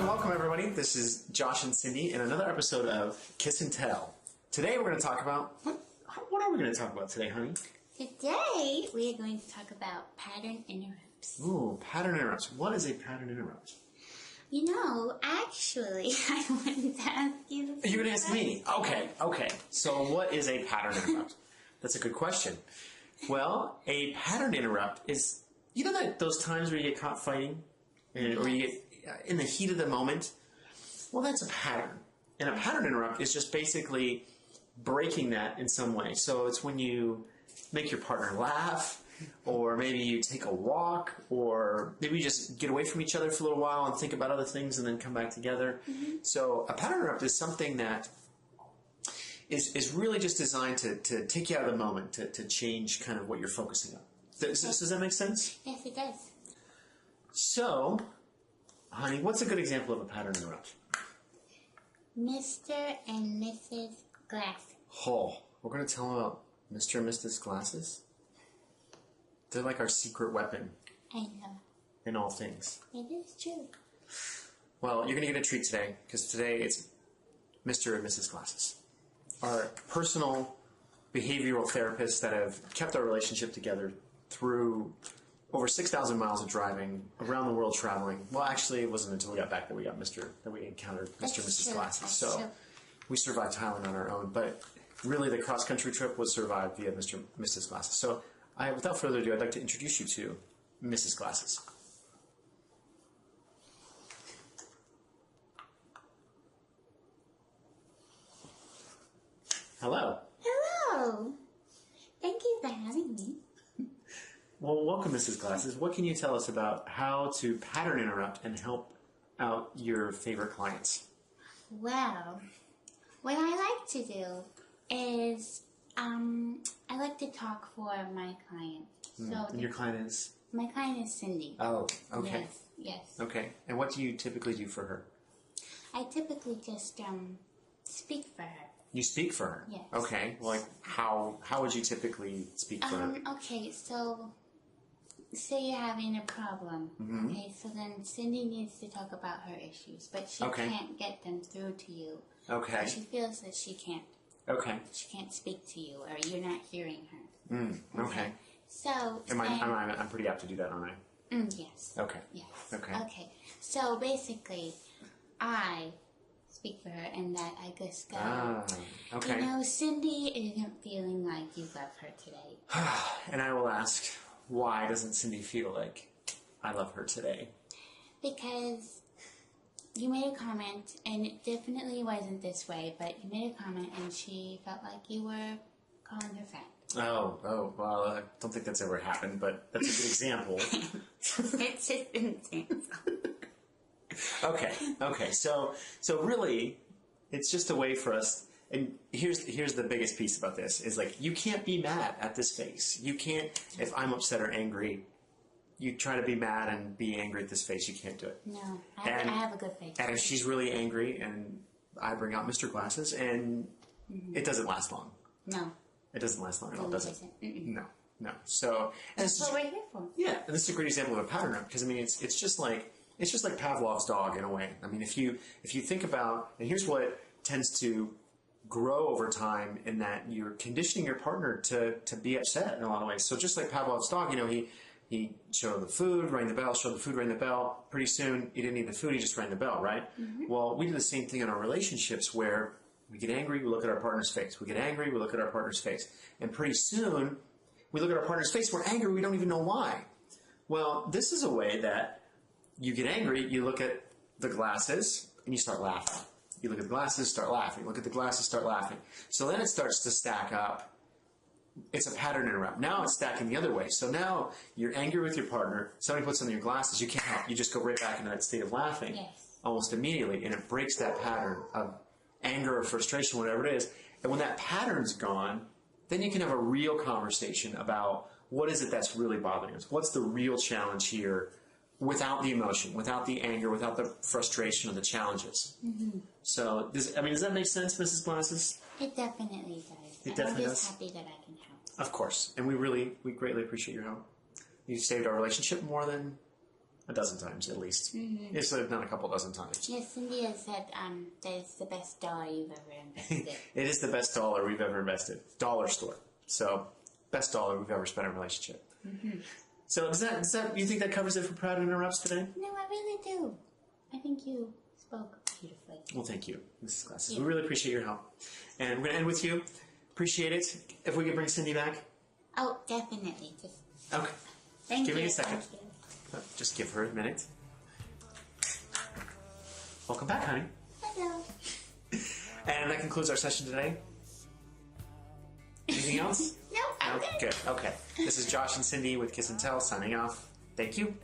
welcome everybody. This is Josh and Cindy in another episode of Kiss and Tell. Today we're going to talk about, what are we going to talk about today, honey? Today we are going to talk about pattern interrupts. Ooh, pattern interrupts. What is a pattern interrupt? You know, actually, I wanted to ask you. You're going to ask me? Okay. So what is a pattern interrupt? That's a good question. Well, a pattern interrupt is, you know that those times where you get caught fighting? Or you get in the heat of the moment? Well, that's a pattern. And a pattern interrupt is just basically breaking that in some way. So it's when you make your partner laugh, or maybe you take a walk, or maybe you just get away from each other for a little while and think about other things and then come back together. Mm-hmm. So a pattern interrupt is something that is really just designed to take you out of the moment, to change kind of what you're focusing on. Does that make sense? Yes, it does. So, honey, what's a good example of a pattern interrupt? Mr. and Mrs. Glasses. Oh, we're going to tell them about Mr. and Mrs. Glasses? They're like our secret weapon. I know. In all things. It is true. Well, you're going to get a treat today, because today it's Mr. and Mrs. Glasses. Our personal behavioral therapists that have kept our relationship together through over 6,000 miles of driving, around the world traveling. Well, actually, it wasn't until we got back that we encountered Mr. and Mrs. Glasses. So we survived Thailand on our own, but really the cross-country trip was survived via Mr. and Mrs. Glasses. So without further ado, I'd like to introduce you to Mrs. Glasses. Hello. Hello. Thank you for having me. Well, welcome, Mrs. Glasses. What can you tell us about how to pattern interrupt and help out your favorite clients? Well, what I like to do is I like to talk for my client. And your client is? My client is Cindy. Oh, okay. Yes. Okay. And what do you typically do for her? I typically just speak for her. You speak for her? Yes. Okay. Like how would you typically speak for her? Okay, so say you're having a problem. Mm-hmm. Okay, so then Cindy needs to talk about her issues, but she can't get them through to you. Okay. She feels that she can't. Okay. She can't speak to you, or you're not hearing her. Okay. So I'm pretty apt to do that, aren't I? Yes. Okay. Yes. Okay. So basically, I speak for her, and that I just go. Okay. You know, Cindy isn't feeling like you love her today. And I will ask, why doesn't Cindy feel like I love her today? Because you made a comment, and it definitely wasn't this way, but you made a comment, and she felt like you were calling her fat. Oh, well, I don't think that's ever happened, but that's a good example. It's just an example. Okay. So really, it's just a way for us. And here's the biggest piece about this is like, you can't be mad at this face. You can't. If I'm upset or angry, you try to be mad and be angry at this face. You can't do it. No, I have a good face. And if she's really angry, and I bring out Mr. Glasses, and it doesn't last long. No, it doesn't last long at all, does it? Mm-mm. No. So that's what we're here for. Yeah, and this is a great example of a pattern because I mean it's just like Pavlov's dog in a way. I mean, if you think about, and here's what tends to grow over time, in that you're conditioning your partner to be upset in a lot of ways. So just like Pavlov's dog, you know, he showed the food, rang the bell, showed the food, rang the bell. Pretty soon, he didn't need the food, he just rang the bell, right? Mm-hmm. Well, we do the same thing in our relationships where we get angry, we look at our partner's face. We get angry, we look at our partner's face. And pretty soon, we look at our partner's face, we're angry, we don't even know why. Well, this is a way that you get angry, you look at the glasses, and you start laughing. You look at the glasses, start laughing. Look at the glasses, start laughing. So then it starts to stack up. It's a pattern interrupt. Now it's stacking the other way. So now you're angry with your partner. Somebody puts on your glasses. You can't help. You just go right back into that state of laughing almost immediately. And it breaks that pattern of anger or frustration, whatever it is. And when that pattern's gone, then you can have a real conversation about what is it that's really bothering us. What's the real challenge here? Without the emotion, without the anger, without the frustration or the challenges. Mm-hmm. So, does that make sense, Mrs. Glasses? It definitely does. It definitely I'm does. just happy that I can help. Of course. And we greatly appreciate your help. You saved our relationship more than a dozen times at least. If not a couple dozen times. Yes, Cindy has said that it's the best dollar you've ever invested. It is the best dollar we've ever invested. Dollar store. So, best dollar we've ever spent on a relationship. So, does that you think that covers it for Proud Interrupts today? No, I really do. I think you spoke beautifully. Well, thank you, Mrs. Glasses. We really appreciate your help. And we're going to end with you. Appreciate it. If we could bring Cindy back. Oh, definitely. Okay. Thank you. Give me a second. Just give her a minute. Welcome back, honey. Hello. And that concludes our session today. Anything else? No, I'm good. Good. Okay. This is Josh and Cindy with Kiss and Tell signing off. Thank you.